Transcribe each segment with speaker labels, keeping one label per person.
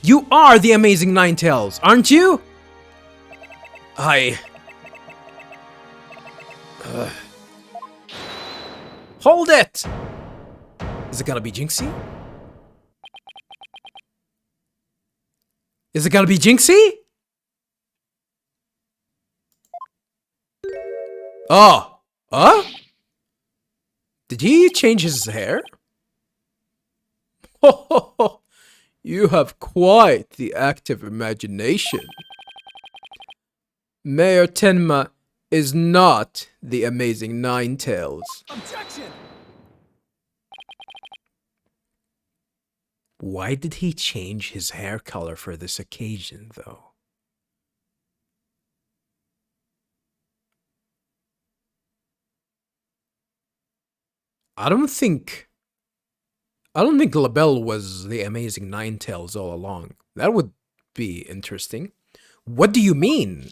Speaker 1: You are the Amazing Ninetales, aren't you? Hold it! Is it gonna be Jinxie? Is it gonna be Jinxie? Oh! Huh? Did he change his hair? Ho ho ho! You have quite the active imagination. Mayor Tenma is not the Amazing Ninetales.
Speaker 2: Objection!
Speaker 1: Why did he change his hair color for this occasion, though? I don't think LaBelle was the Amazing Ninetales all along. That would be interesting. What do you mean?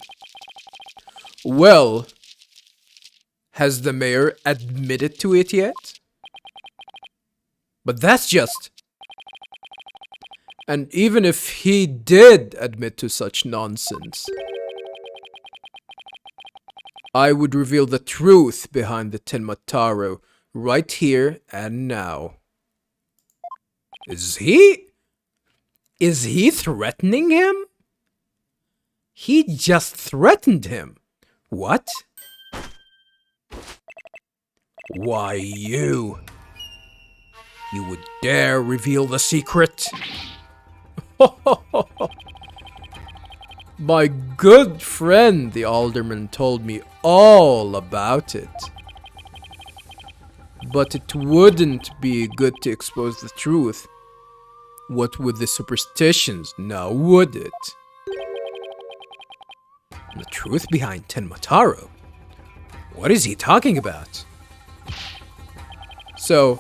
Speaker 1: Well, has the mayor admitted to it yet? But that's just... And even if he did admit to such nonsense, I would reveal the truth behind the Tenmataro right here and now. Is he threatening him? He just threatened him. What? Why you would dare reveal the secret? My good friend, the alderman, told me all about it. But it wouldn't be good to expose the truth. What with the superstitions, now would it? The truth behind Tenmataro? What is he talking about? So,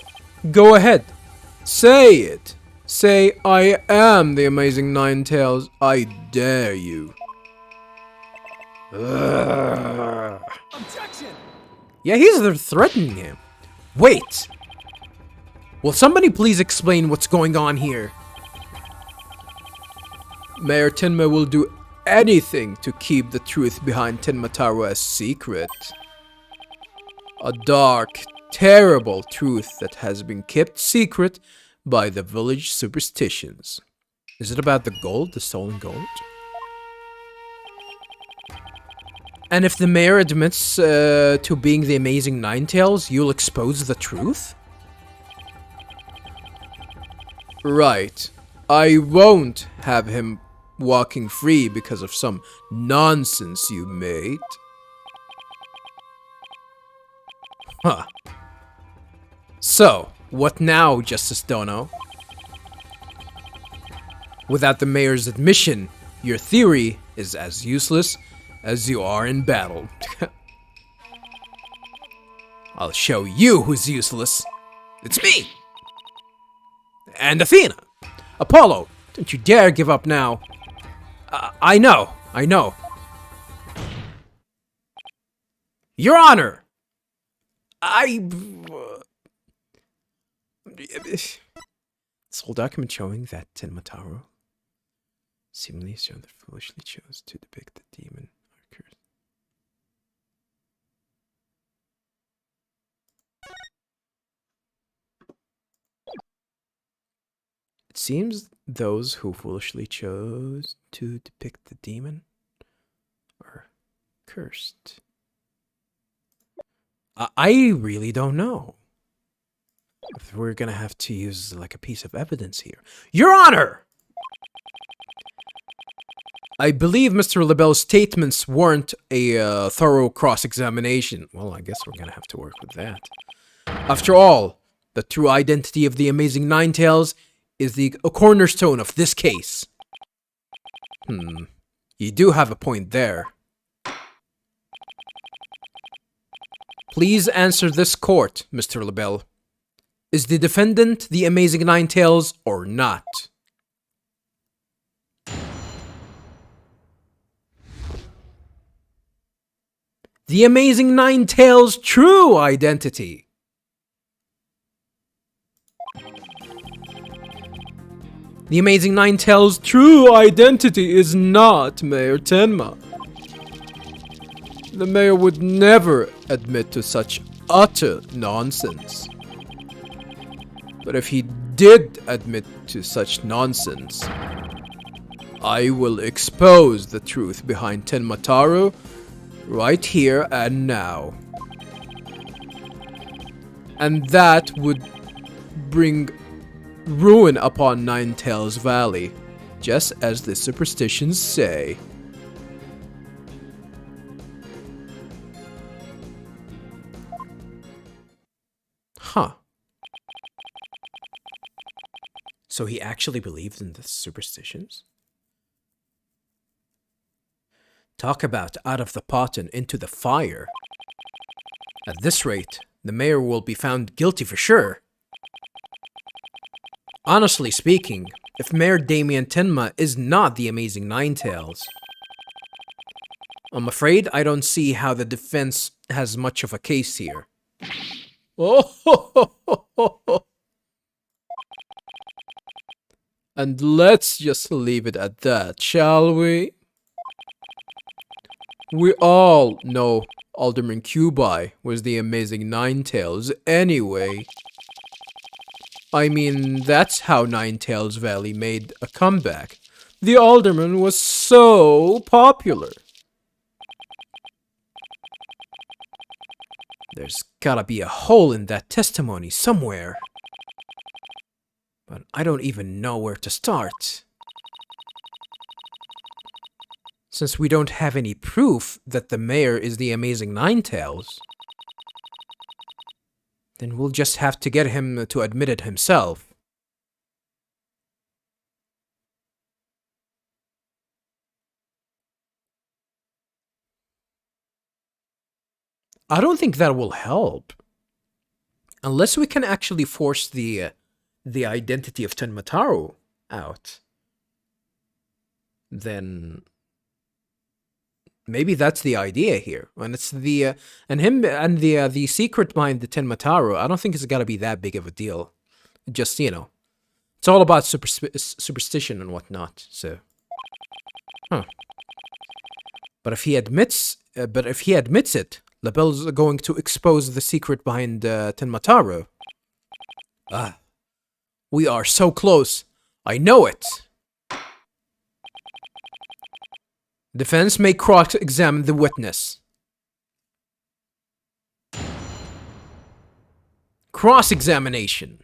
Speaker 1: go ahead. Say it. Say, I am the Amazing Ninetales. I dare you.
Speaker 2: Objection!
Speaker 1: Yeah, he's threatening him. Wait! Will somebody please explain what's going on here? Mayor Tenma will do anything to keep the truth behind Tenmataro a secret. A dark, terrible truth that has been kept secret by the village superstitions. Is it about the gold, the stolen gold? And if the mayor admits to being the Amazing Ninetales, you'll expose the truth? Right. I won't have him walking free because of some nonsense you made. Huh. So, what now, Justice Dono? Without the mayor's admission, your theory is as useless as you are in battle. I'll show you who's useless. It's me! And Athena! Apollo, don't you dare give up now. I know. Your Honor! This whole document showing that Tenmataro seemingly shown that foolishly chose to depict the demon or curse. It seems those who foolishly chose to depict the demon are cursed. I really don't know. We're gonna have to use like a piece of evidence here. Your Honor! I believe Mr. LaBelle's statements warrant a thorough cross-examination. Well, I guess we're gonna have to work with that. After all, the true identity of the Amazing Ninetales is the cornerstone of this case. You do have a point there. Please answer this court, Mr. LaBelle. Is the defendant the Amazing Ninetales or not? The Amazing Ninetales' true identity. The Amazing Nine-Tails' true identity is not Mayor Tenma. The mayor would never admit to such utter nonsense. But if he did admit to such nonsense, I will expose the truth behind Tenmataro right here and now. And that would bring ruin upon Nine-Tails Valley, just as the superstitions say. Huh. So he actually believed in the superstitions? Talk about out of the pot and into the fire. At this rate, the mayor will be found guilty for sure. Honestly speaking, if Mayor Damien Tenma is not the Amazing Nine-Tails, I'm afraid I don't see how the defense has much of a case here. Oh, and let's just leave it at that, shall we? We all know Alderman Cubi was the Amazing Nine-Tails anyway. I mean, that's how Nine-Tails Valley made a comeback. The Alderman was so popular. There's gotta be a hole in that testimony somewhere. But I don't even know where to start. Since we don't have any proof that the mayor is the Amazing Nine-Tails, then we'll just have to get him to admit it himself. I don't think that will help. Unless we can actually force the identity of Tenmataro out. Then maybe that's the idea here. And it's the the secret behind the Tenmataro, I don't think it's gotta be that big of a deal. Just, you know, it's all about superstition and whatnot, so. Huh. But if he admits it, LaBelle's going to expose the secret behind Tenmataro. Ah. We are so close. I know it. Defense may cross-examine the witness. Cross-examination.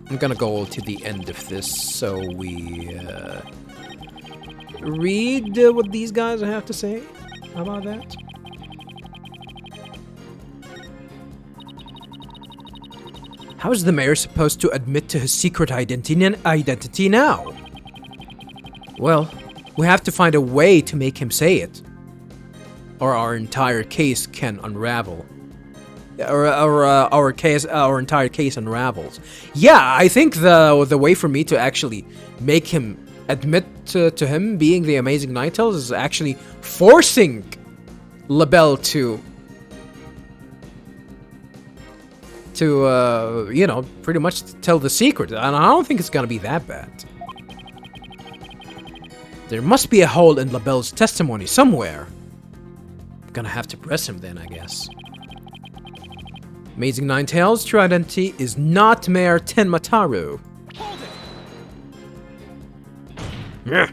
Speaker 1: I'm gonna go to the end of this so we read what these guys have to say. How about that? How is the mayor supposed to admit to his secret identity now? Well, we have to find a way to make him say it, or our entire case can unravel. Or our entire case unravels. Yeah, I think the way for me to actually make him admit to him being the Amazing Nine-Tails is actually forcing LaBelle to you know, pretty much tell the secret. And I don't think it's gonna be that bad. There must be a hole in LaBelle's testimony somewhere. I'm gonna have to press him then, I guess. Amazing Nine-Tails' true identity is not Mayor Tenmataro. Yeah.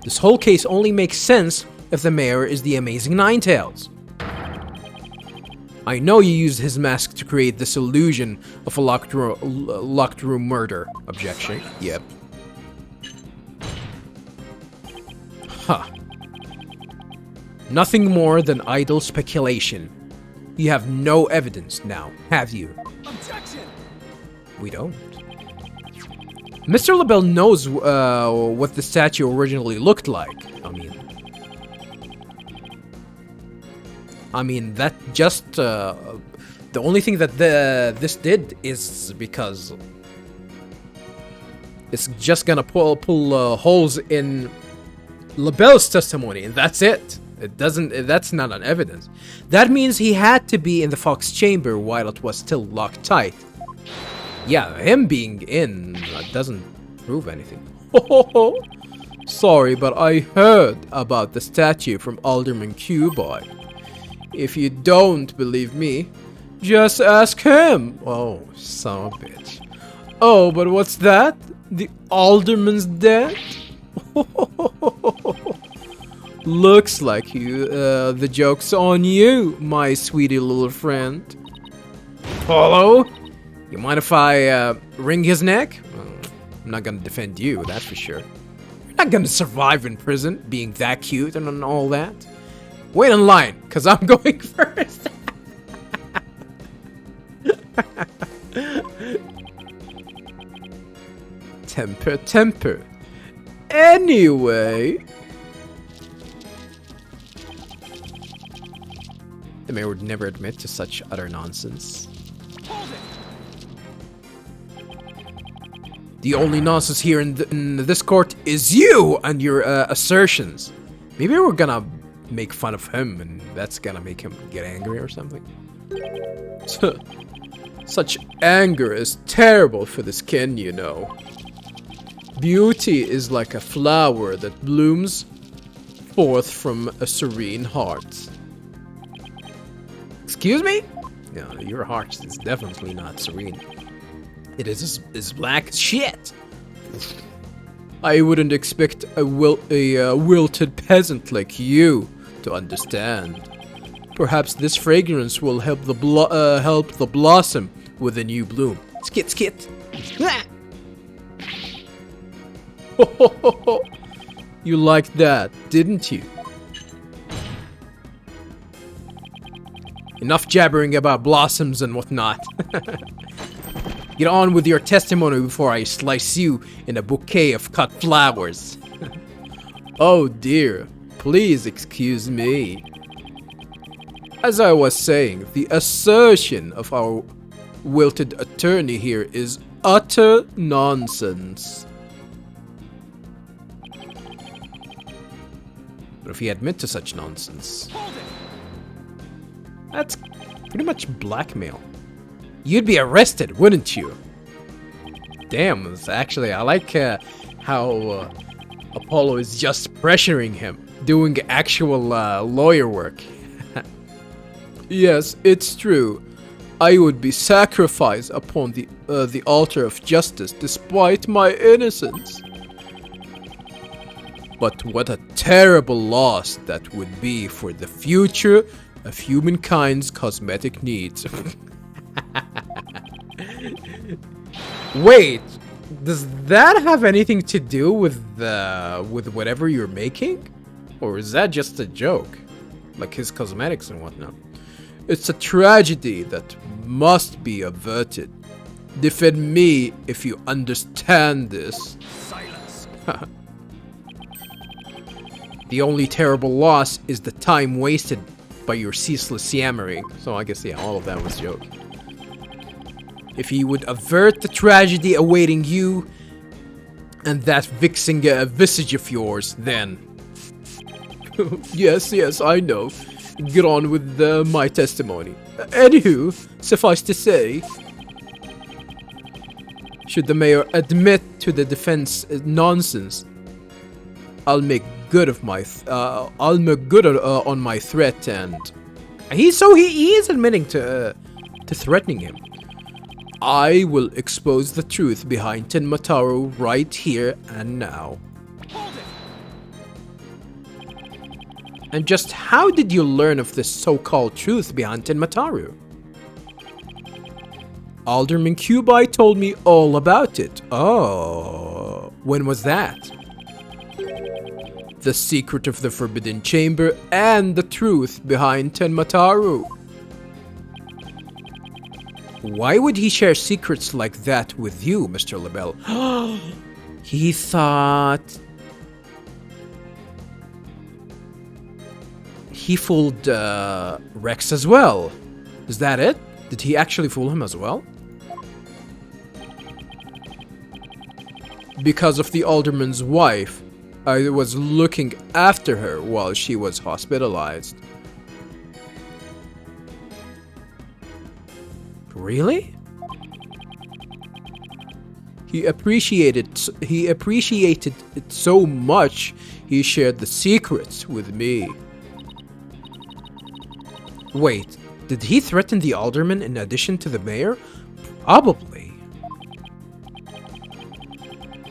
Speaker 1: This whole case only makes sense if the mayor is the Amazing Nine-Tails. I know you used his mask to create this illusion of a locked room murder. Objection. Yep. Huh. Nothing more than idle speculation. You have no evidence now, have you? Objection! We don't. Mr. LaBelle knows what the statue originally looked like. I mean, that just, the only thing that this did is because it's just gonna pull holes in LaBelle's testimony, and that's it. It doesn't. That's not an evidence. That means he had to be in the Fox chamber while it was still locked tight. Yeah, him being in doesn't prove anything. Sorry, but I heard about the statue from Alderman Cubi. If you don't believe me, just ask him. Oh, son of a bitch. Oh, but what's that? The Alderman's dead? Looks like you, the joke's on you, my sweetie little friend. Polo? You mind if I, wring his neck? Well, I'm not gonna defend you, that's for sure. You're not gonna survive in prison, being that cute and all that. Wait in line, cause I'm going first. Temper. Anyway, the mayor would never admit to such utter nonsense. The only nonsense here in this court is you and your assertions. Maybe we're gonna make fun of him and that's gonna make him get angry or something. Such anger is terrible for the skin, you know. Beauty is like a flower that blooms forth from a serene heart. Excuse me? No, your heart is definitely not serene. It is as black as shit. I wouldn't expect a wilted peasant like you to understand. Perhaps this fragrance will help the blossom with a new bloom. Skit. You liked that, didn't you? Enough jabbering about blossoms and whatnot. Get on with your testimony before I slice you in a bouquet of cut flowers. Oh dear, please excuse me. As I was saying, the assertion of our wilted attorney here is utter nonsense. But if he admits to such nonsense, that's pretty much blackmail. You'd be arrested, wouldn't you? Damn, actually, I like how Apollo is just pressuring him, doing actual lawyer work. Yes, it's true. I would be sacrificed upon the altar of justice despite my innocence. But what a terrible loss that would be for the future of humankind's cosmetic needs. Wait, does that have anything to do with whatever you're making? Or is that just a joke? Like his cosmetics and whatnot. It's a tragedy that must be averted. Defend me if you understand this. Silence. The only terrible loss is the time wasted by your ceaseless yammering. So I guess, yeah, all of that was a joke. If you would avert the tragedy awaiting you and that vixen visage of yours, then... Yes, I know. Get on with my testimony. Anywho, suffice to say, should the mayor admit to the defense nonsense, I'll make good of my on my threat, and he is admitting to threatening him. I will expose the truth behind Tenmataru right here and now. And just how did you learn of this so-called truth behind Tenmataru? Alderman Cubi told me all about it. Oh, when was that? The secret of the Forbidden Chamber and the truth behind Tenmataru. Why would he share secrets like that with you, Mr. LaBelle? He thought... He fooled Rex as well. Is that it? Did he actually fool him as well? Because of the alderman's wife, I was looking after her while she was hospitalized. Really? He appreciated it so much, he shared the secrets with me. Wait, did he threaten the alderman in addition to the mayor? Probably.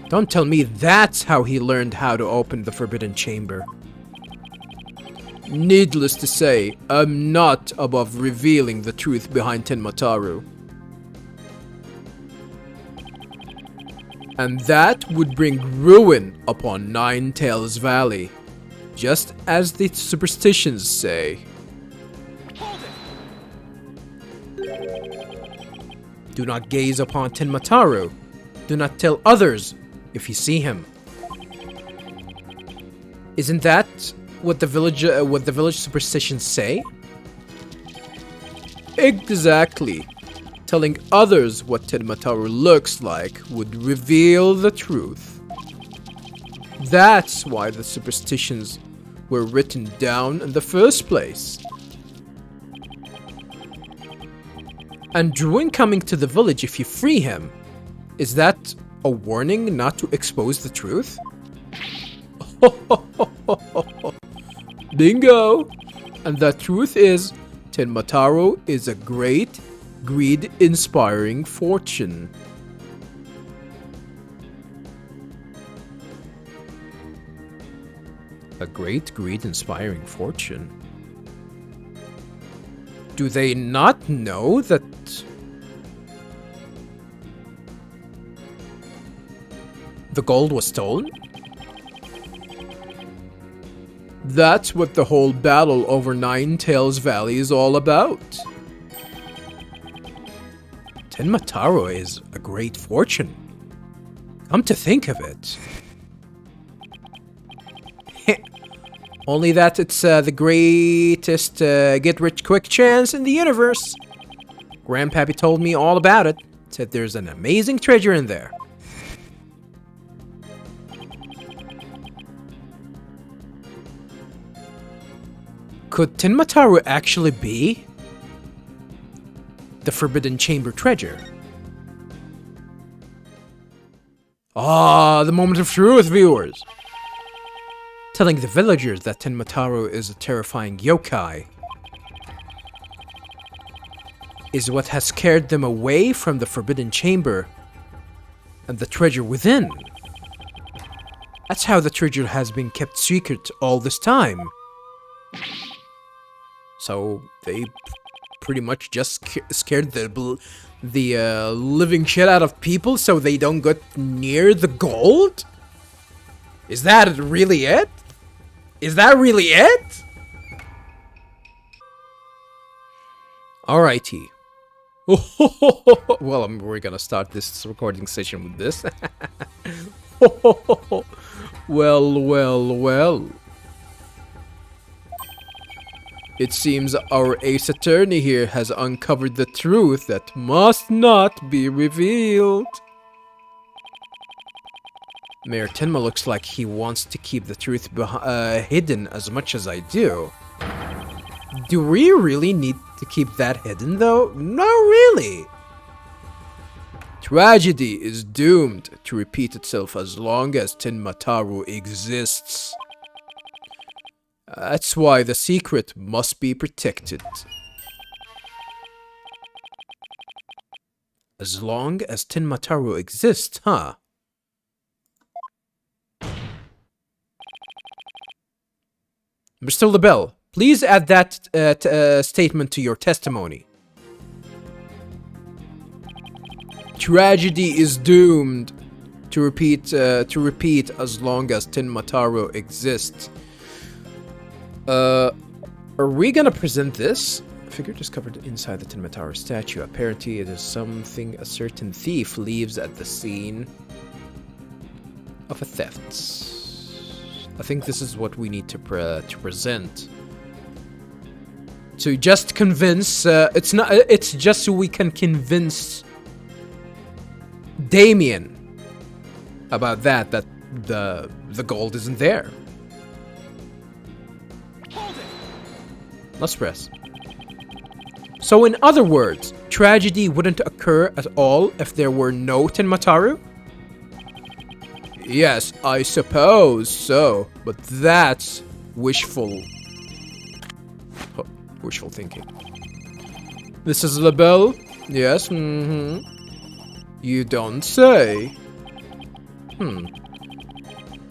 Speaker 1: Don't tell me that's how he learned how to open the Forbidden Chamber. Needless to say, I'm not above revealing the truth behind Tenmataru. And that would bring ruin upon Nine Tails Valley, just as the superstitions say. Do not gaze upon Tenmataru. Do not tell others if you see him. Isn't that what the village superstitions say? Exactly. Telling others what Tenmataru looks like would reveal the truth. That's why the superstitions were written down in the first place. And Druin coming to the village if you free him, is that a warning not to expose the truth? Bingo! And the truth is, Tenmataru is a great, greed-inspiring fortune. A great, greed-inspiring fortune? Do they not know that the gold was stolen? That's what the whole battle over Nine Tails Valley is all about. Tenmataru is a great fortune. Come to think of it. Only that it's the greatest get-rich-quick chance in the universe. Grandpappy told me all about it. Said there's an amazing treasure in there. Could Tenmataru actually be the Forbidden Chamber treasure? Ah, the moment of truth, viewers! Telling the villagers that Tenmataru is a terrifying yokai is what has scared them away from the Forbidden Chamber and the treasure within. That's how the treasure has been kept secret all this time. So they pretty much just scared the living shit out of people so they don't get near the gold? Is that really it? Is that really it? Alrighty. Well, we're gonna start this recording session with this. Well. It seems our ace attorney here has uncovered the truth that must not be revealed. Mayor Tenma looks like he wants to keep the truth hidden as much as I do. Do we really need to keep that hidden though? Not really. Tragedy is doomed to repeat itself as long as Tenmataru exists. That's why the secret must be protected. As long as Tenmataru exists, huh? Mr. LaBelle, please add that statement to your testimony. Tragedy is doomed to repeat as long as Tenmataru exists. Are we gonna present this? A figure discovered inside the Tenmataru statue. Apparently it is something a certain thief leaves at the scene of a theft. I think this is what we need to present. To just convince, it's just so we can convince Damien about that the gold isn't there. Let's press. So in other words, tragedy wouldn't occur at all if there were no Tenmataru? Yes, I suppose so, but that's wishful thinking. This is the bell? Yes, You don't say.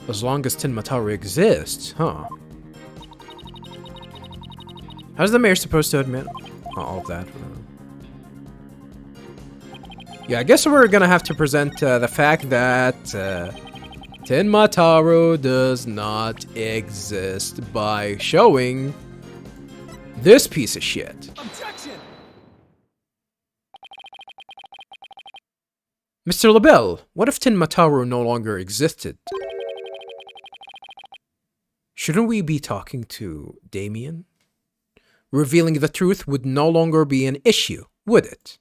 Speaker 1: As long as Tenmataru exists, huh? How's the mayor supposed to admit all of that? Yeah, I guess we're gonna have to present the fact that Tenmataru does not exist by showing this piece of shit. Objection! Mr. LaBelle, what if Tenmataru no longer existed? Shouldn't we be talking to Damien? Revealing the truth would no longer be an issue, would it?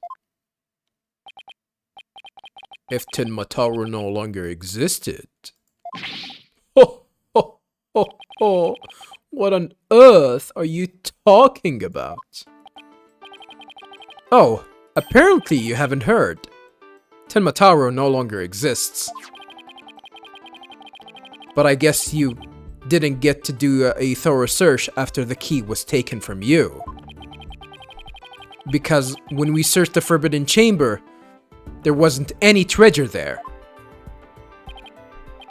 Speaker 1: If Tenmataru no longer existed. Ho, ho, ho, ho. What on earth are you talking about? Oh, apparently you haven't heard. Tenmataru no longer exists. But I guess you didn't get to do a thorough search after the key was taken from you. Because when we searched the Forbidden Chamber, there wasn't any treasure there.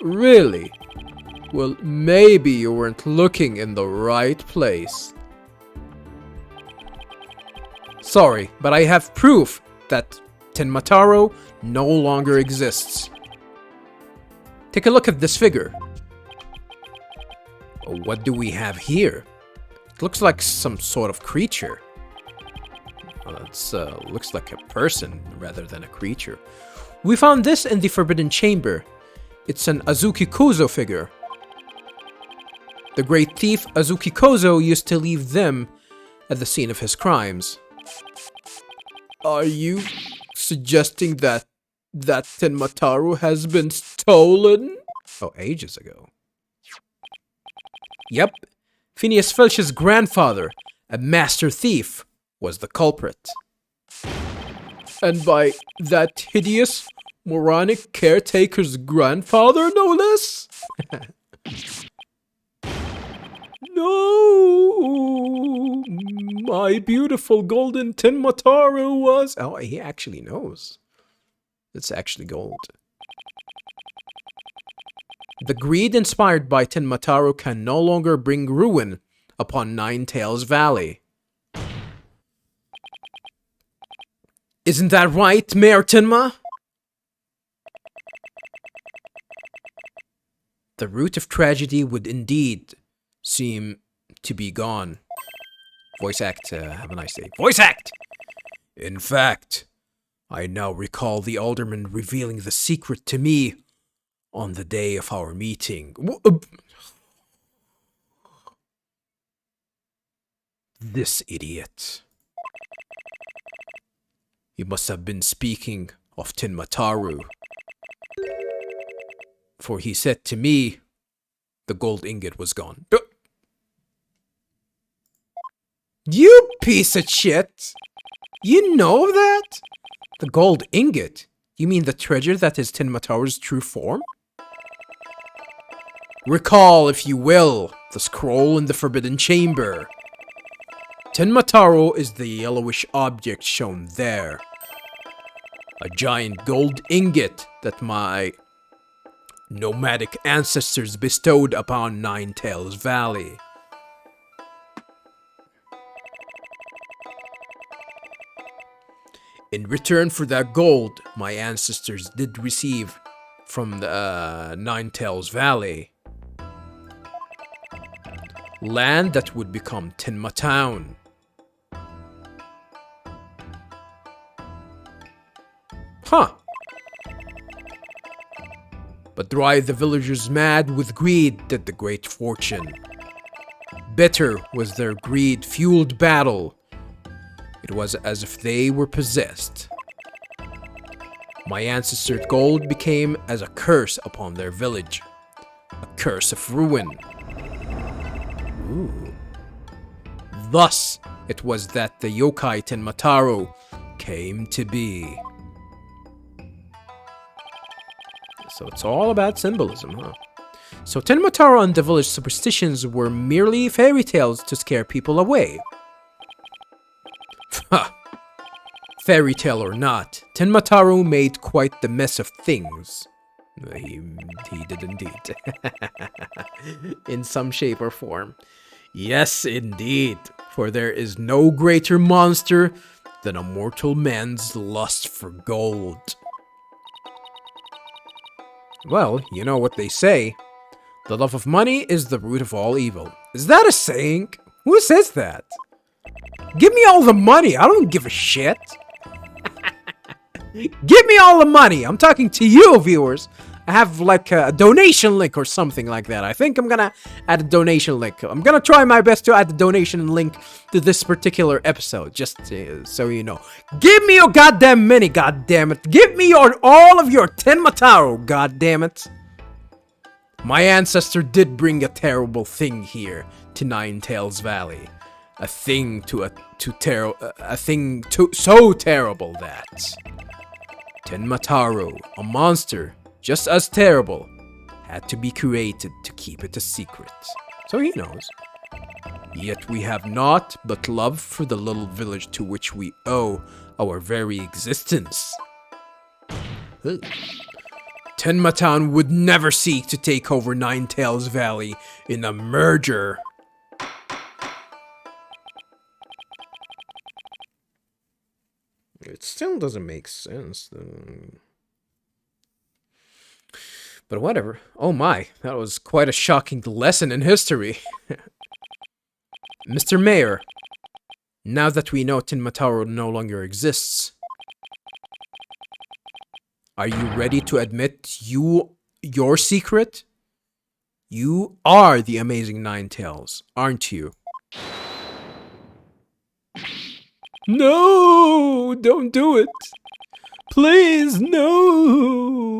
Speaker 1: Really? Well, maybe you weren't looking in the right place. Sorry, but I have proof that Tenmataru no longer exists. Take a look at this figure. What do we have here? It looks like some sort of creature. It looks like a person rather than a creature. We found this in the Forbidden Chamber. It's an Azuki Kozo figure. The great thief Azuki Kozo used to leave them at the scene of his crimes. Are you suggesting that Tenmataru has been stolen? Oh, ages ago. Yep, Phineas Filch's grandfather, a master thief, was the culprit. And by that hideous, moronic caretaker's grandfather, no less? No, my beautiful golden Tenmataru was... Oh, he actually knows. It's actually gold. The greed inspired by Tenmataru can no longer bring ruin upon Nine Tails Valley. Isn't that right, Mayor Tenma? The root of tragedy would indeed seem to be gone. Voice act, have a nice day. Voice act! In fact, I now recall the alderman revealing the secret to me on the day of our meeting. This idiot. He must have been speaking of Tenmataru. For he said to me, the gold ingot was gone. You piece of shit! You know that? The gold ingot? You mean the treasure that is Tenmataru's true form? Recall, if you will, the scroll in the Forbidden Chamber. Tenmataru is the yellowish object shown there. A giant gold ingot that my nomadic ancestors bestowed upon Nine Tails Valley. In return for that gold, my ancestors did receive from the Nine Tails Valley land that would become Tenma Town. Huh. But drive the villagers mad with greed did the great fortune. Bitter was their greed-fueled battle. It was as if they were possessed. My ancestors' gold became as a curse upon their village. a curse of ruin. Ooh. Thus, it was that the yokai Tenmataro came to be. So it's all about symbolism, huh? So Tenmataro and the village superstitions were merely fairy tales to scare people away. Ha! Fairy tale or not, Tenmataro made quite the mess of things. He did indeed. In some shape or form. Yes, indeed. For there is no greater monster than a mortal man's lust for gold. Well, you know what they say. The love of money is the root of all evil. Is that a saying? Who says that? Give me all the money. I don't give a shit. Give me all the money. I'm talking to you, viewers. I have like a donation link or something like that. I think I'm gonna add a donation link. I'm gonna try my best to add the donation link to this particular episode, just so you know. Give me your goddamn money, goddammit. Give me all of your Tenmataro, goddammit. My ancestor did bring a terrible thing here to Nine Tails Valley. A thing so terrible that Tenmataro, a monster just as terrible, had to be created to keep it a secret. So he knows. Yet we have naught but love for the little village to which we owe our very existence. Tenmatan would never seek to take over Nine Tails Valley in a merger. It still doesn't make sense. But whatever. Oh my, that was quite a shocking lesson in history. Mr. Mayor, now that we know Tenmataro no longer exists, are you ready to admit your secret? You are the amazing Nine Tails, aren't you? No, don't do it. Please, no.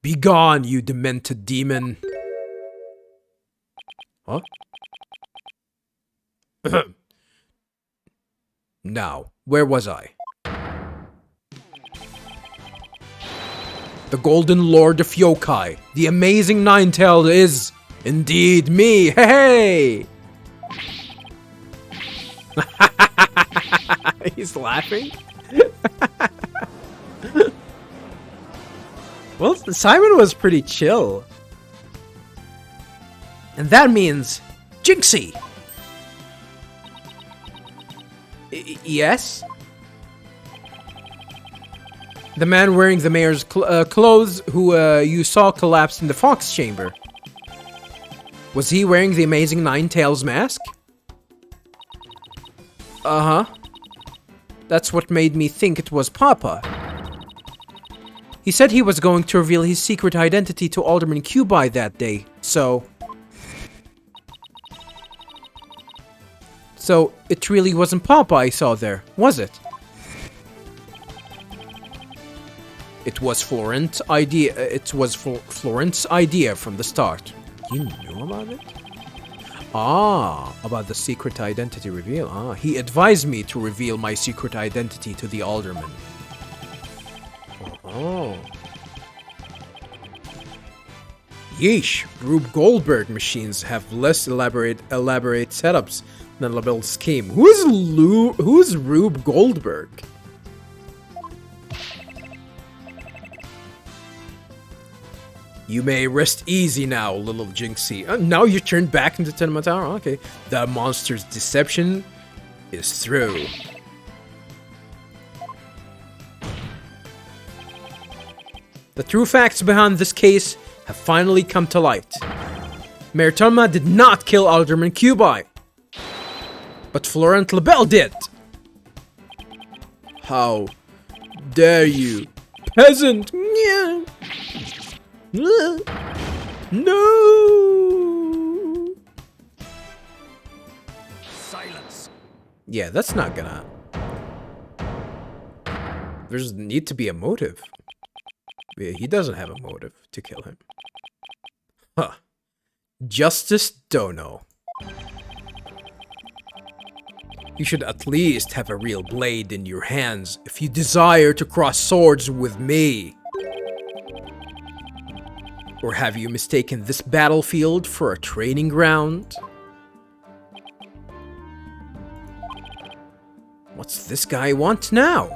Speaker 1: Begone, you demented demon. Huh? Now, where was I? The Golden Lord of Yokai, the amazing Ninetailed is indeed me. Hey! He's laughing. Well, Simon was pretty chill. And that means Jinxie. Yes? The man wearing the mayor's clothes who you saw collapsed in the fox chamber. Was he wearing the amazing Ninetails mask? Uh-huh. That's what made me think it was Papa. He said he was going to reveal his secret identity to Alderman Cubi that day, so... So, it really wasn't Papa I saw there, was it? It was Florent's idea. It was Florent's idea from the start. You knew about it? Ah, about the secret identity reveal. Ah, he advised me to reveal my secret identity to the alderman. Oh. Yeesh, Rube Goldberg machines have less elaborate setups than LaBelle's scheme. Who's Rube Goldberg? You may rest easy now, little Jinxie. Now you turned back into Tenmataro? Okay. The monster's deception is through. The true facts behind this case have finally come to light. Mayor Telma did not kill Alderman Cubi, but Florent LaBelle did. How dare you, peasant? Yeah. No! Silence. Yeah, that's not gonna... There's need to be a motive. He doesn't have a motive to kill him. Huh. Justice don't know. You should at least have a real blade in your hands if you desire to cross swords with me. Or have you mistaken this battlefield for a training ground? What's this guy want now?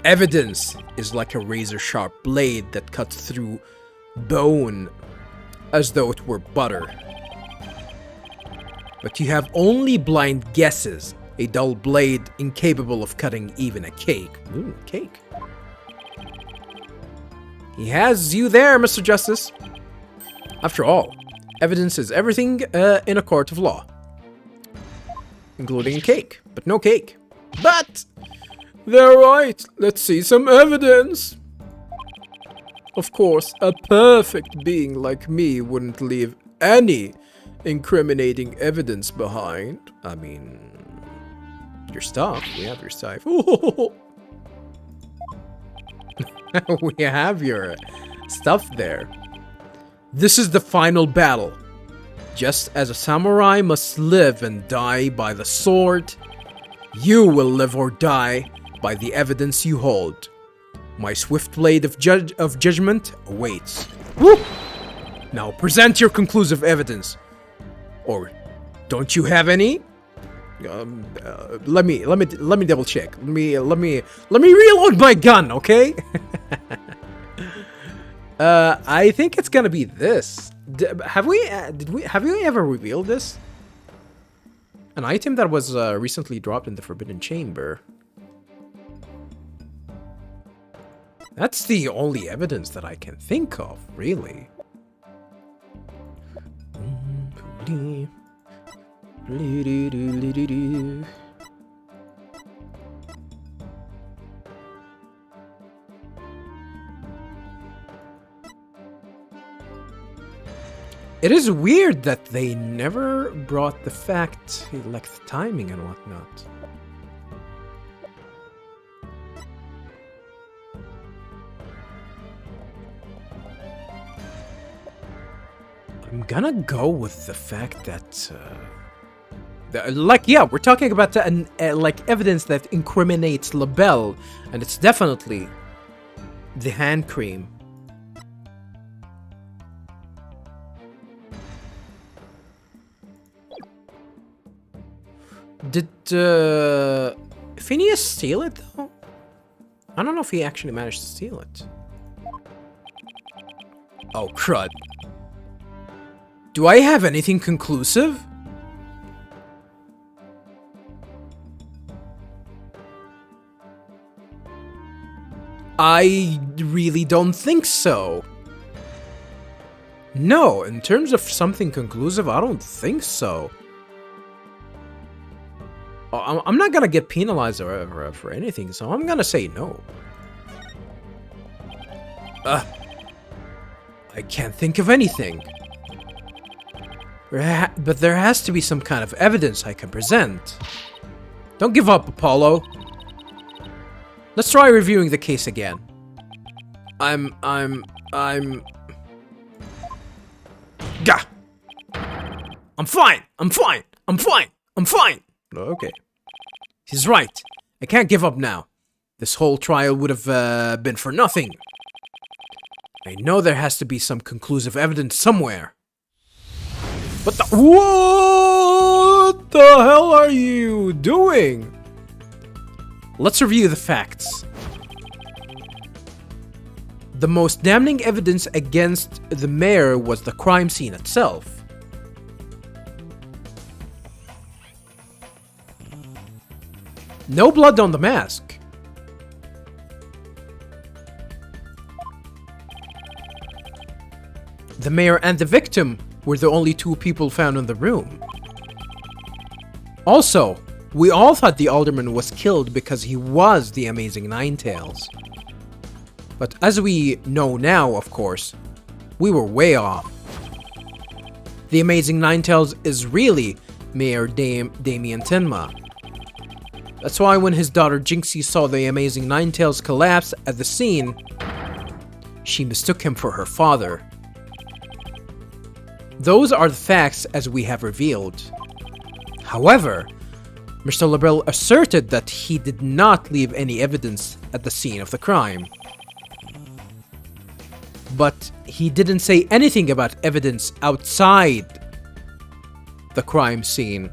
Speaker 1: Evidence is like a razor-sharp blade that cuts through bone as though it were butter. But you have only blind guesses, a dull blade incapable of cutting even a cake. Ooh, cake. He has you there, Mr. Justice. After all, evidence is everything in a court of law. Including a cake, but no cake. But they're right. Let's see some evidence. Of course, a perfect being like me wouldn't leave any incriminating evidence behind. I mean, your stuff. We have your stuff. We have your stuff there. This is the final battle. Just as a samurai must live and die by the sword, you will live or die by the evidence you hold. My swift blade of judgment awaits. Woo! Now present your conclusive evidence. Or don't you have any? Let me double check. Let me reload my gun, okay? I think it's gonna be this. Have we ever revealed this? An item that was recently dropped in the Forbidden Chamber. That's the only evidence that I can think of, really. It is weird that they never brought the fact, like the timing and whatnot. I'm gonna go with the fact that, yeah, we're talking about like evidence that incriminates LaBelle, and it's definitely the hand cream. Did Phineas steal it though? I don't know if he actually managed to steal it. Oh crud. Do I have anything conclusive? I really don't think so. No, in terms of something conclusive, I don't think so. I'm not gonna get penalized or for anything, so I'm gonna say no. I can't think of anything. But there has to be some kind of evidence I can present. Don't give up, Apollo. Let's try reviewing the case again. I'm... Gah! I'm fine! Okay. He's right. I can't give up now. This whole trial would have been for nothing. I know there has to be some conclusive evidence somewhere. What the hell are you doing? Let's review the facts. The most damning evidence against the mayor was the crime scene itself. No blood on the mask. The mayor and the victim were the only two people found in the room. Also, we all thought the alderman was killed because he was the Amazing Ninetales. But as we know now, of course, we were way off. The Amazing Ninetales is really Mayor Damien Tenma. That's why when his daughter Jinxie saw the amazing Ninetales collapse at the scene, she mistook him for her father. Those are the facts as we have revealed. However, Mr. LaBelle asserted that he did not leave any evidence at the scene of the crime. But he didn't say anything about evidence outside the crime scene.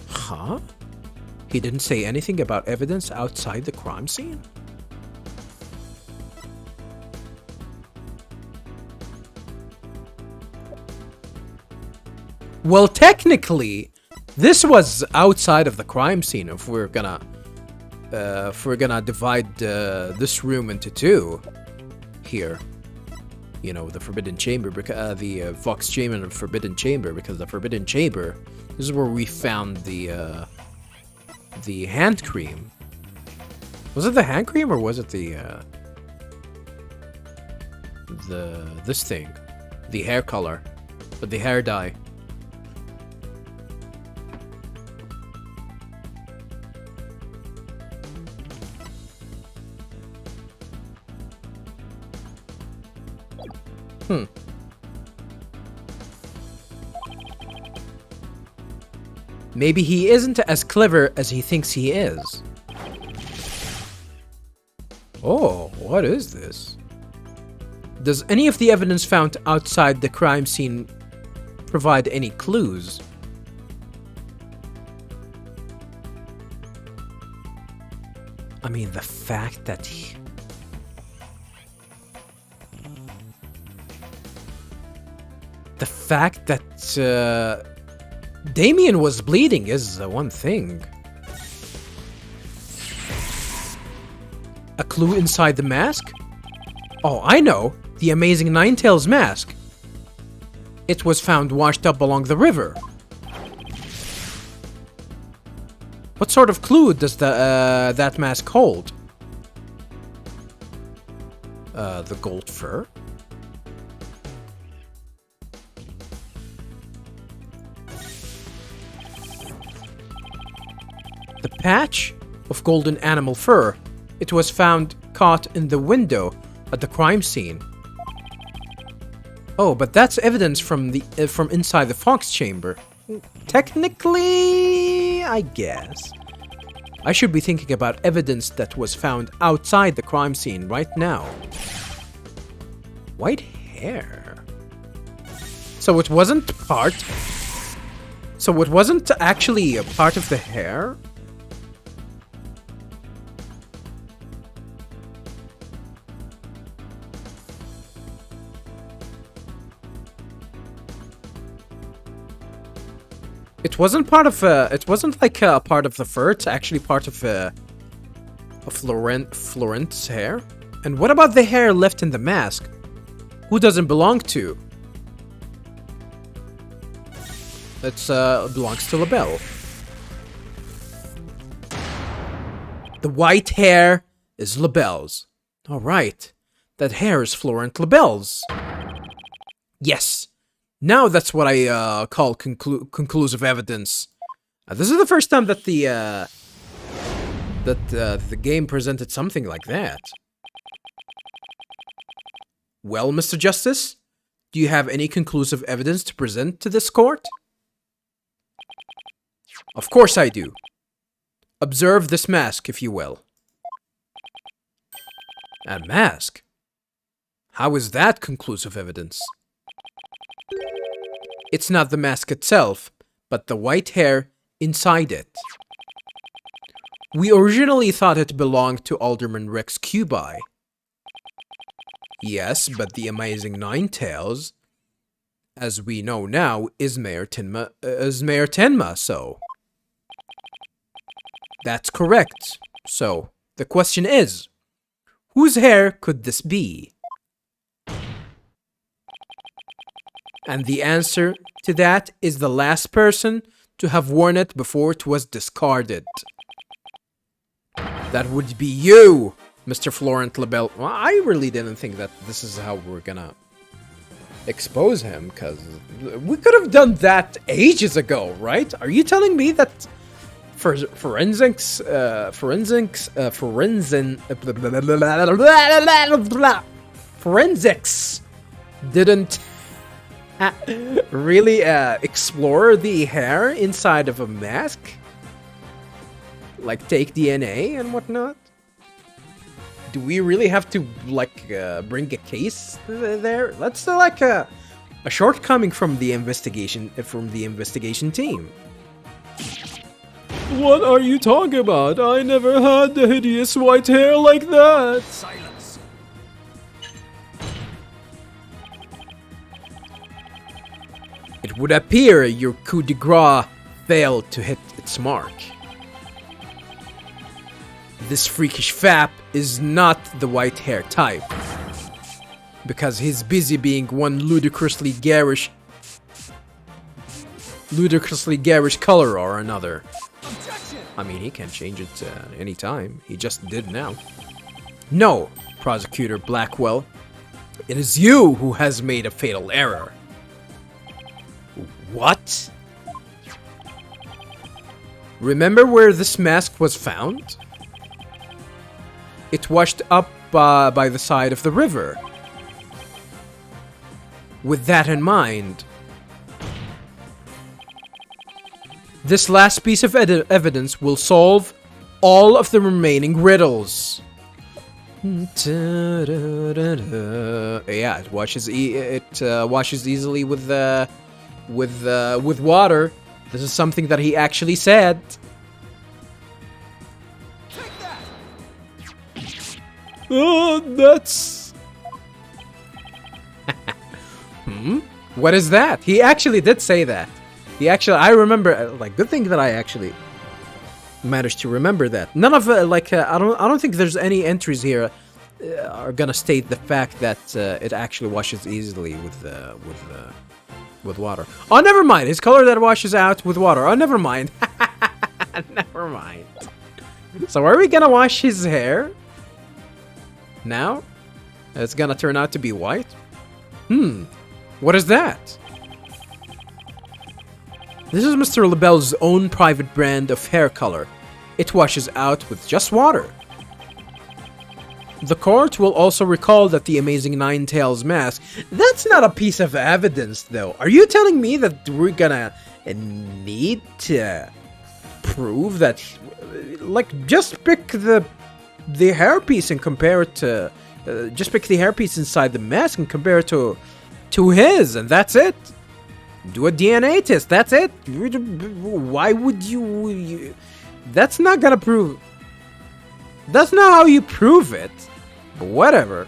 Speaker 1: Huh? He didn't say anything about evidence outside the crime scene? Well, technically, this was outside of the crime scene. If we're gonna divide this room into two, here, you know, the Forbidden Chamber, the Fox Chamber and the Forbidden Chamber, because the Forbidden Chamber, this is where we found the hand cream. Was it the hand cream or was it this thing, the hair color, but the hair dye? Maybe he isn't as clever as he thinks he is. Oh, what is this? Does any of the evidence found outside the crime scene provide any clues? I mean, the fact that Damien was bleeding is one thing. A clue inside the mask? Oh, I know. The amazing Ninetales mask. It was found washed up along the river. What sort of clue does that mask hold? The gold fur? The patch of golden animal fur. It was found caught in the window at the crime scene. Oh, but that's evidence from inside the Fox Chamber. Technically, I guess. I should be thinking about evidence that was found outside the crime scene right now. White hair. So it wasn't actually a part of the hair? It wasn't part of it wasn't like a part of the fur, it's actually part of Florent's hair. And what about the hair left in the mask? Who doesn't belong to? It belongs to LaBelle. The white hair is LaBelle's. Alright. That hair is Florent LaBelle's. Yes. Now that's what I call conclusive evidence. This is the first time that the game presented something like that. Well, Mr. Justice, do you have any conclusive evidence to present to this court? Of course I do. Observe this mask, if you will. A mask? How is that conclusive evidence? It's not the mask itself, but the white hair inside it. We originally thought it belonged to Alderman Rex Cubi. Yes, but the amazing Ninetales, as we know now, is Mayor Tenma, so. That's correct. So, the question is, whose hair could this be? And the answer to that is the last person to have worn it before it was discarded. That would be you, Mr. Florent Labelle. Well, I really didn't think that this is how we're gonna expose him, because we could have done that ages ago, right? Are you telling me that forensics didn't really explore the hair inside of a mask? Like, take DNA and whatnot? Do we really have to, like, bring a case there? That's like a shortcoming from the investigation team. What are you talking about? I never had the hideous white hair like that.
Speaker 2: Silence.
Speaker 1: It would appear your coup de grace failed to hit its mark. This freakish fap is not the white hair type, because he's busy being one ludicrously garish color or another. I mean, he can change it any time. He just did now. No, Prosecutor Blackwell. It is you who has made a fatal error. What? Remember where this mask was found? It washed up by the side of the river. With that in mind, this last piece of evidence will solve all of the remaining riddles. Yeah, it washes easily with water. This is something that he actually said. Oh, that's... What is that? He actually did say that. I remember, like, good thing that I actually managed to remember that. None of, I don't think there's any entries here are gonna state the fact that it actually washes easily with water. Oh, never mind. His color that washes out with water. Oh, never mind. Never mind. So are we gonna wash his hair now? It's gonna turn out to be white? What is that? This is Mr. LaBelle's own private brand of hair color. It washes out with just water. The court will also recall that the Amazing Nine-Tails mask... That's not a piece of evidence, though. Are you telling me that we're gonna need to prove that... Like, just pick the hairpiece and compare it to... just pick the hairpiece inside the mask and compare it to his, and that's it. Do a DNA test, that's it. Why would you... That's not gonna prove... That's not how you prove it. But whatever.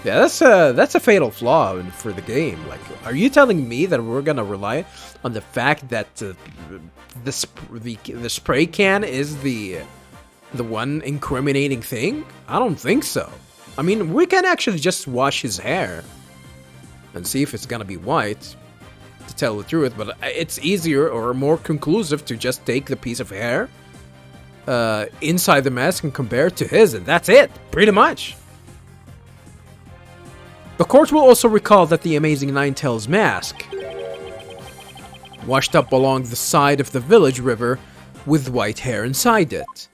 Speaker 1: Yeah, that's a fatal flaw for the game. Like, are you telling me that we're gonna rely on the fact that the spray can is the one incriminating thing? I don't think so. I mean, we can actually just wash his hair and see if it's gonna be white, to tell the truth, but it's easier or more conclusive to just take the piece of hair inside the mask and compare it to his, and that's it, pretty much. The court will also recall that the Amazing Nine-Tails mask washed up along the side of the village river with white hair inside it.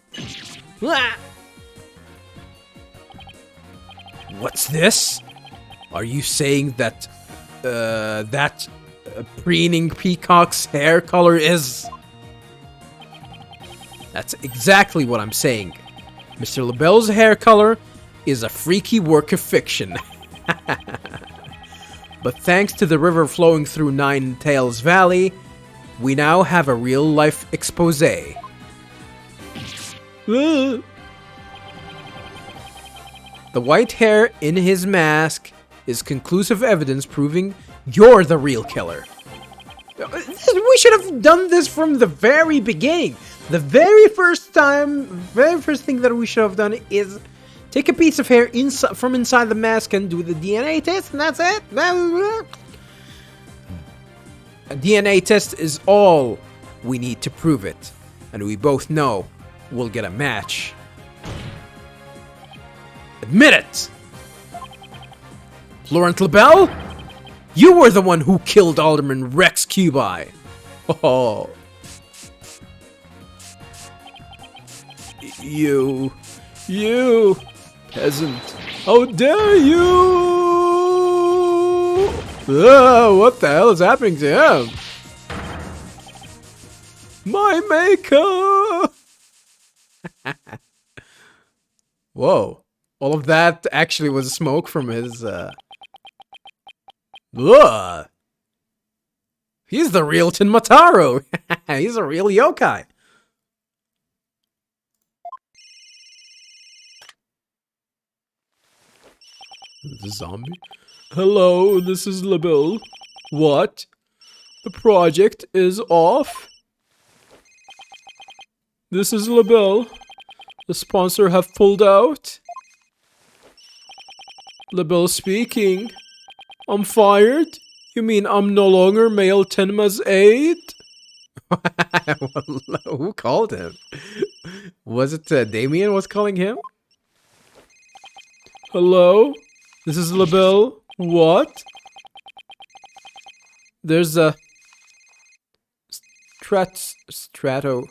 Speaker 1: What's this? Are you saying that that preening peacock's hair color is... That's exactly what I'm saying. Mr. LaBelle's hair color is a freaky work of fiction. But thanks to the river flowing through Nine Tails Valley, we now have a real-life exposé. The white hair in his mask is conclusive evidence proving you're the real killer. We should have done this from the very beginning. The very first thing that we should have done is take a piece of hair from inside the mask and do the DNA test, and that's it. A DNA test is all we need to prove it, and we both know we'll get a match Admit it! Laurent LaBelle? You were the one who killed Alderman Rex Cubi. Oh. You, peasant. How dare you! What the hell is happening to him? My maker! Whoa. All of that actually was smoke from his, Ugh! He's the real Tenmataro! He's a real yokai! The zombie? Hello, this is LaBelle. What? The project is off? This is LaBelle. The sponsor have pulled out? LaBelle speaking. I'm fired? You mean I'm no longer male Tenma's aide? Who called him? Was it Damien was calling him? Hello? This is LaBelle. What? There's a... Strato...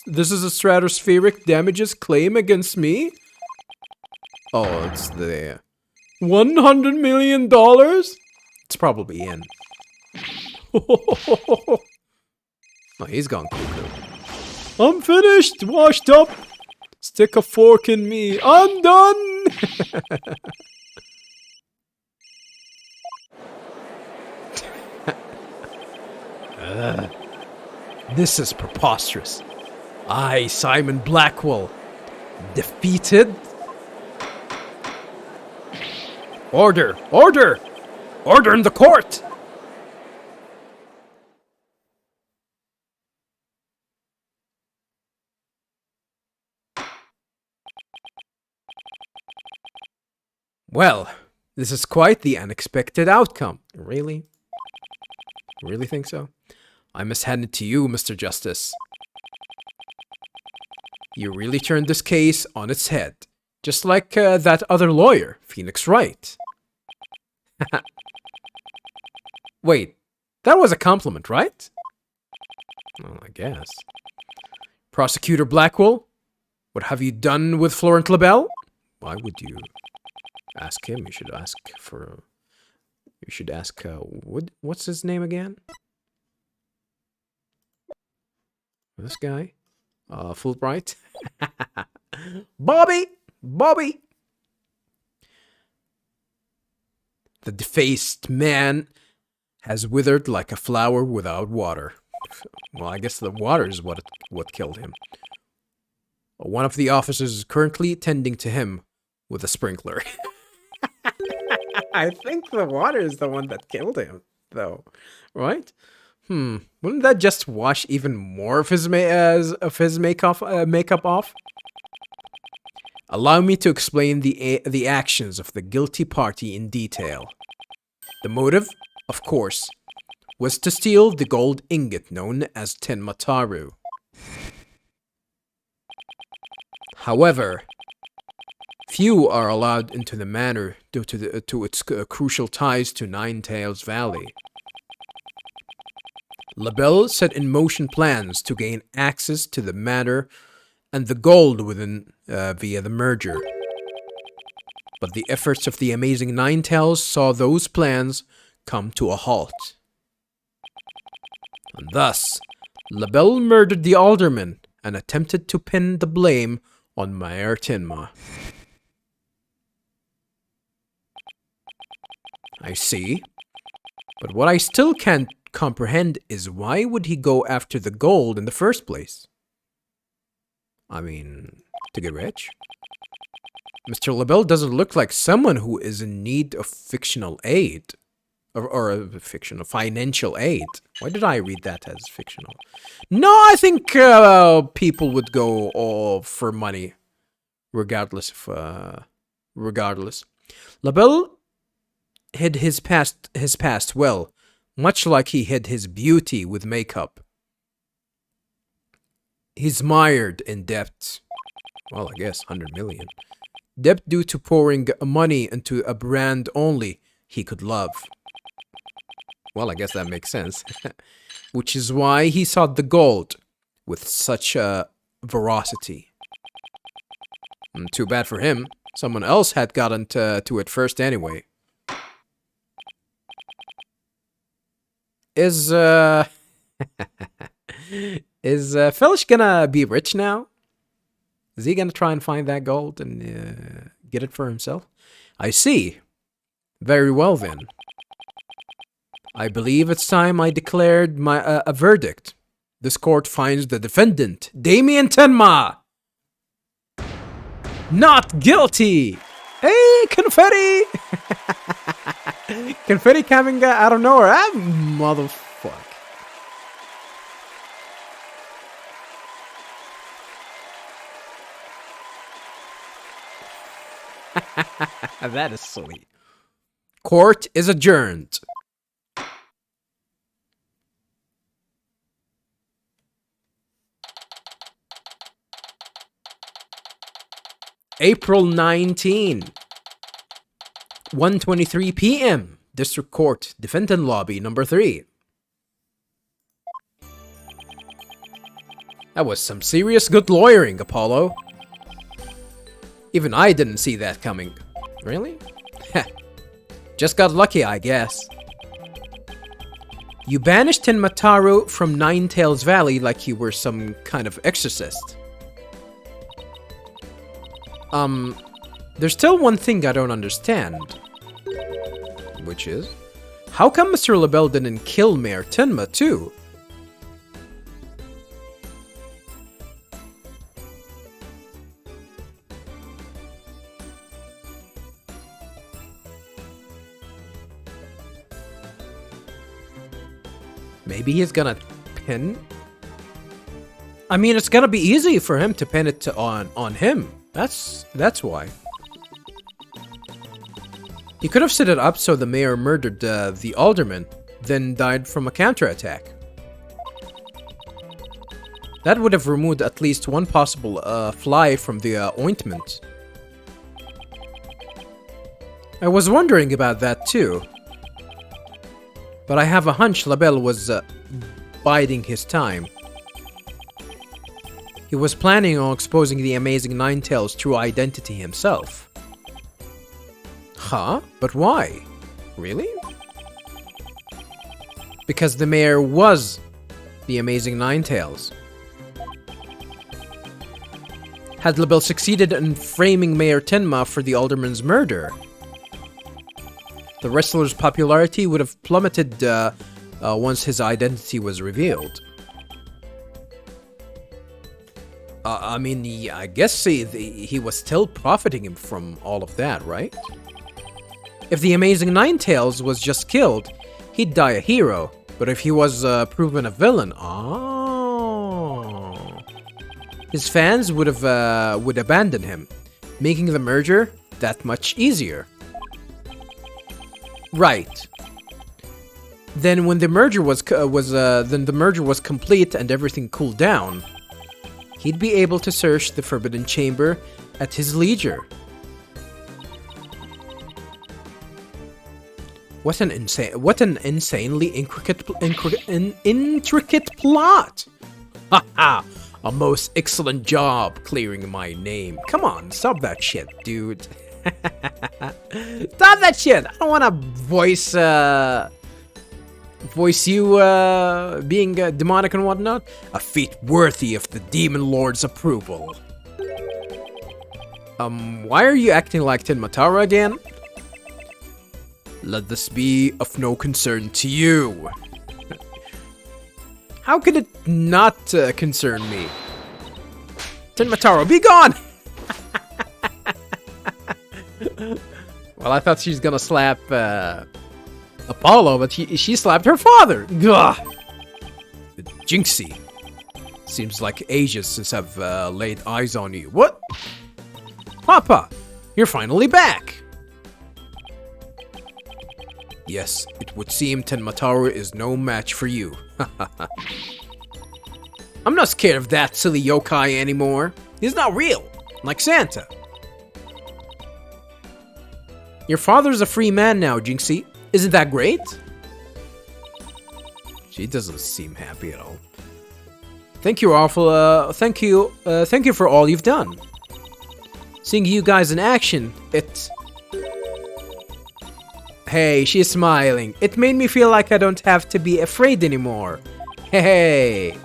Speaker 1: This is a stratospheric damages claim against me? Oh, it's the... $100 million? It's probably in. Oh, he's gone cuckoo. I'm finished, washed up. Stick a fork in me. I'm done. This is preposterous. I, Simon Blackwell, defeated. Order! Order! Order in the court! Well, this is quite the unexpected outcome. Really? Really think so? I must hand it to you, Mr. Justice. You really turned this case on its head. Just like that other lawyer, Phoenix Wright. Wait, that was a compliment, right? Well, I guess. Prosecutor Blackwell, what have you done with Laurent LaBelle? Why would you ask him? You should ask for... You should ask... what's his name again? This guy? Fulbright? Bobby! Bobby! The defaced man has withered like a flower without water. Well, I guess the water is what killed him. One of the officers is currently tending to him with a sprinkler. I think the water is the one that killed him, though. Right? Wouldn't that just wash even more of his makeup off? Allow me to explain the actions of the guilty party in detail. The motive, of course, was to steal the gold ingot known as Tenmataru. However, few are allowed into the manor due to its crucial ties to Nine-Tails Valley. LaBelle set in motion plans to gain access to the manor and the gold within via the merger. But the efforts of the amazing Nine-Tails saw those plans come to a halt. And thus, LaBelle murdered the alderman and attempted to pin the blame on Mayor Tenma. I see. But what I still can't comprehend is why would he go after the gold in the first place? I mean, to get rich? Mr. LaBelle doesn't look like someone who is in need of fictional aid. Or a fictional financial aid. Why did I read that as fictional? No, I think people would go all for money. Regardless of... regardless. LaBelle hid his past well. Much like he hid his beauty with makeup. He's mired in debt. Well, I guess 100 million. Debt due to pouring money into a brand only he could love. Well, I guess that makes sense. Which is why he sought the gold with such veracity. Too bad for him. Someone else had gotten to it first anyway. Is Felix gonna be rich now? Is he gonna try and find that gold and get it for himself? I see. Very well then. I believe it's time I declared my a verdict. This court finds the defendant, Damien Tenma, not guilty. Hey, confetti! Confetti coming out of nowhere. Ah, motherfucker. That is silly. Court is adjourned. April 19, 1:23 p.m. District Court, Defendant Lobby, number 3. That was some serious good lawyering, Apollo. Even I didn't see that coming. Really? Heh. Just got lucky, I guess. You banished Tenmataru from Ninetails Valley like you were some kind of exorcist. There's still one thing I don't understand. Which is? How come Mr. LaBelle didn't kill Mayor Tenma too? Maybe he's gonna pin? I mean, it's gonna be easy for him to pin it on him. That's why. He could have set it up so the mayor murdered the alderman, then died from a counterattack. That would have removed at least one possible fly from the ointment. I was wondering about that too. But I have a hunch LaBelle was biding his time. He was planning on exposing the amazing Ninetails' true identity himself. Huh? But why? Really? Because the mayor was the amazing Ninetails. Had LaBelle succeeded in framing Mayor Tenma for the alderman's murder, the wrestler's popularity would have plummeted once his identity was revealed. I mean, I guess he was still profiting from all of that, right? If the amazing Ninetails was just killed, he'd die a hero. But if he was proven a villain, his fans would abandon him, making the merger that much easier. Right. Then when the merger was complete and everything cooled down, he'd be able to search the Forbidden Chamber at his leisure. What an insanely intricate plot! Haha! A most excellent job clearing my name. Come on, stop that shit, dude. Stop that shit! I don't want to voice you being demonic and whatnot. A feat worthy of the Demon Lord's approval. Why are you acting like Tenmatara again? Let this be of no concern to you. How could it not concern me? Tenmatara, be gone! Well, I thought she was gonna slap Apollo, but she slapped her father. Gah! Jinxie. Seems like ages since I've laid eyes on you. What? Papa, you're finally back. Yes, it would seem Tenmataru is no match for you. I'm not scared of that silly yokai anymore. He's not real, like Santa. Your father's a free man now, Jinxie. Isn't that great? She doesn't seem happy at all. Thank you, thank you for all you've done. Seeing you guys in action, Hey, she's smiling. It made me feel like I don't have to be afraid anymore. Hey.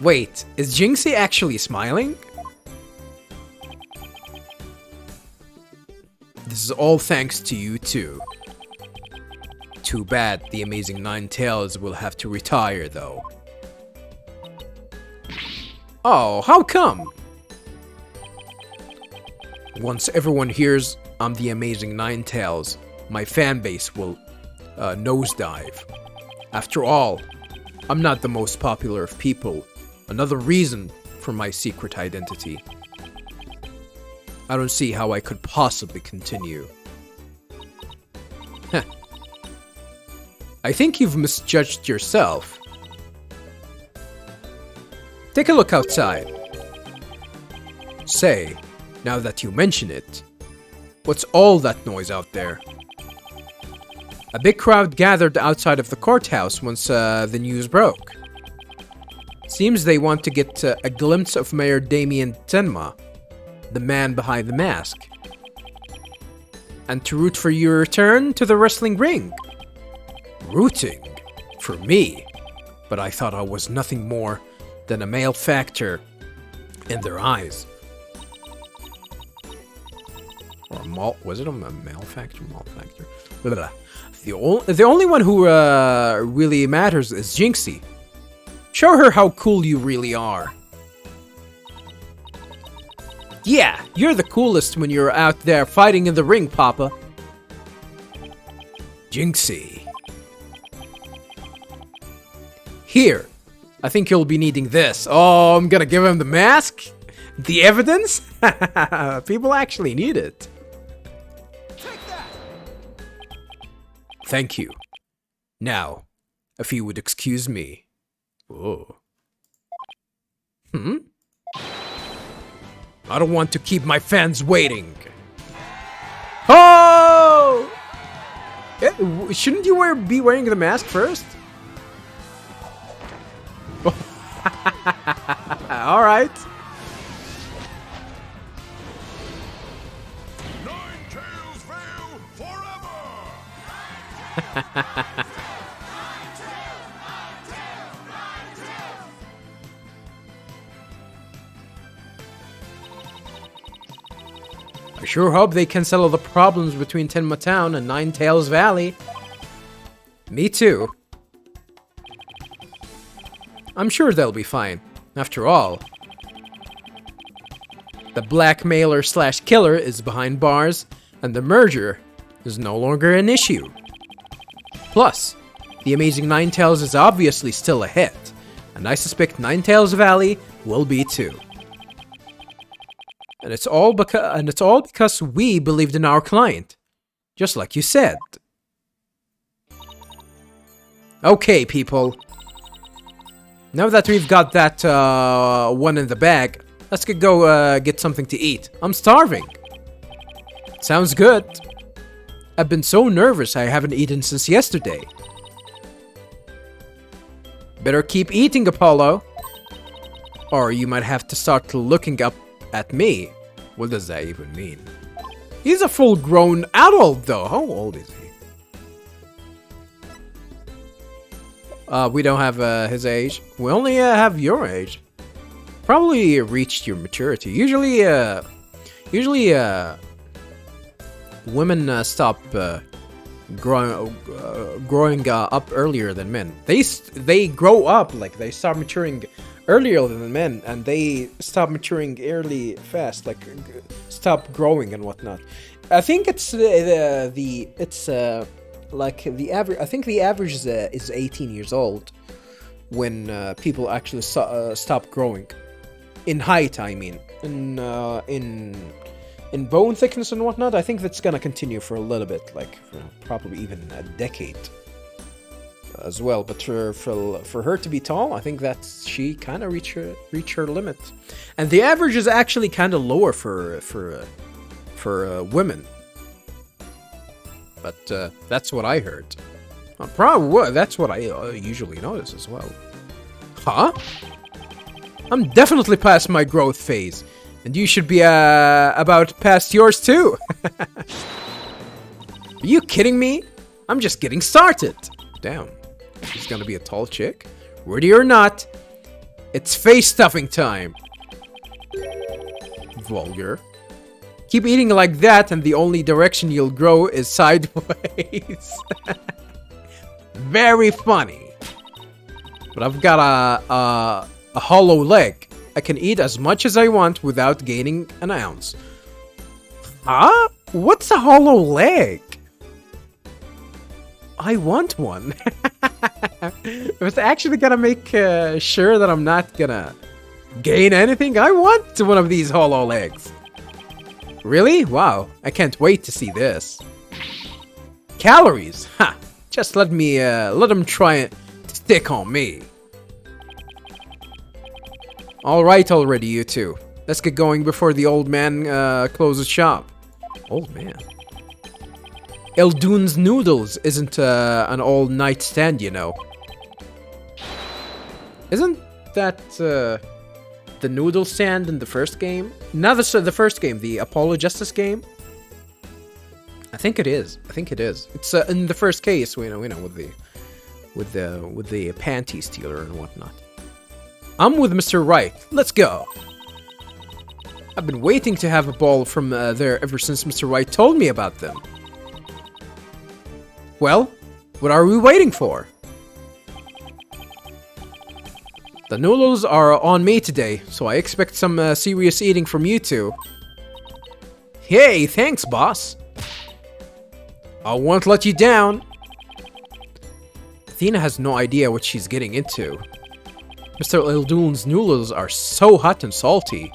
Speaker 1: Wait, is Jinxie actually smiling? This is all thanks to you too. Too bad the amazing Ninetales will have to retire though. Oh, how come? Once everyone hears I'm the amazing Ninetales, my fanbase will nosedive. After all, I'm not the most popular of people. Another reason for my secret identity. I don't see how I could possibly continue. Heh. I think you've misjudged yourself. Take a look outside. Say, now that you mention it, what's all that noise out there? A big crowd gathered outside of the courthouse once the news broke. Seems they want to get a glimpse of Mayor Damien Tenma, the man behind the mask, and to root for your return to the wrestling ring. Rooting? For me? But I thought I was nothing more than a malefactor in their eyes. Or was it a malefactor? Malefactor? Blah, blah. The only one who really matters is Jinxie. Show her how cool you really are. Yeah, you're the coolest when you're out there fighting in the ring, Papa. Jinxie. Here, I think you'll be needing this. Oh, I'm gonna give him the mask? The evidence? People actually need it. Take that. Thank you. Now, if you would excuse me. Oh. I don't want to keep my fans waiting. Oh! Shouldn't you be wearing the mask first? All right.
Speaker 2: Ninetales fail forever.
Speaker 1: I sure hope they can settle the problems between Tenma Town and Ninetales Valley. Me too. I'm sure they'll be fine. After all, the blackmailer slash killer is behind bars, and the merger is no longer an issue. Plus, the amazing Ninetales is obviously still a hit, and I suspect Ninetales Valley will be too. And it's all because we believed in our client, just like you said. Okay, people. Now that we've got that one in the bag, let's go get something to eat. I'm starving. Sounds good. I've been so nervous I haven't eaten since yesterday. Better keep eating, Apollo. Or you might have to start looking up at me. What does that even mean? He's a full-grown adult, though. How old is he? We don't have his age. We only have your age. Probably reached your maturity. Usually, women stop growing up earlier than men. They grow up, like they start maturing earlier than men, and they stop maturing early fast, like stop growing and whatnot. I think it's like the average. I think the average is 18 years old when people actually stop growing in height. I mean, in bone thickness and whatnot. I think that's gonna continue for a little bit, like probably even a decade as well. But for her to be tall, I think that she kind of reach her limit, and the average is actually kind of lower for for women. But that's what I heard. Probably that's what I usually notice as well. Huh? I'm definitely past my growth phase, and you should be about past yours too. Are you kidding me? I'm just getting started. Damn, she's gonna be a tall chick. Ready or not, it's face stuffing time. Vulgar. Keep eating like that, and the only direction you'll grow is sideways. Very funny. But I've got a hollow leg. I can eat as much as I want without gaining an ounce. Huh? What's a hollow leg? I want one. If it's actually gonna make sure that I'm not gonna gain anything, I want one of these hollow legs. Really? Wow. I can't wait to see this. Calories? Ha! Just let them try it to stick on me. Alright already, you two. Let's get going before the old man closes shop. Old man? Eldoon's Noodles isn't an all-night stand, you know. Isn't that the noodle stand in the first game? Not the first game, the Apollo Justice game? I think it is. It's in the first case, you know, with the panty stealer and whatnot. I'm with Mr. Wright. Let's go. I've been waiting to have a ball from there ever since Mr. Wright told me about them. Well, what are we waiting for? The noodles are on me today, so I expect some serious eating from you two. Hey, thanks, boss. I won't let you down. Athena has no idea what she's getting into. Mr. Eldoon's noodles are so hot and salty.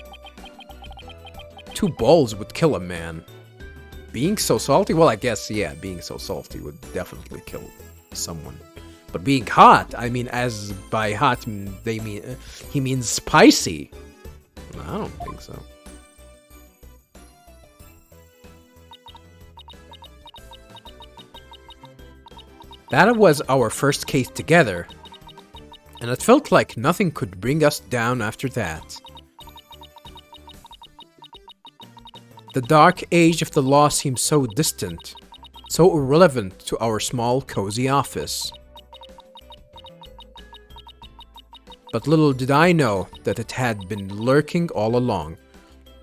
Speaker 1: 2 bowls would kill a man. Being so salty? Well, I guess, yeah, being so salty would definitely kill someone. But being hot, I mean, as by hot, he means spicy. I don't think so. That was our first case together, and it felt like nothing could bring us down after that. The dark age of the law seemed so distant, so irrelevant to our small, cozy office. But little did I know that it had been lurking all along,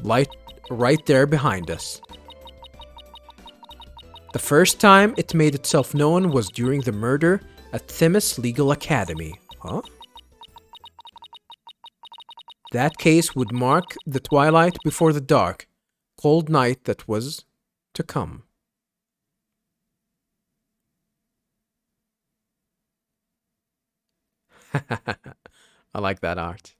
Speaker 1: right there behind us. The first time it made itself known was during the murder at Themis Legal Academy. Huh? That case would mark the twilight before the dark, cold night that was to come. I like that art.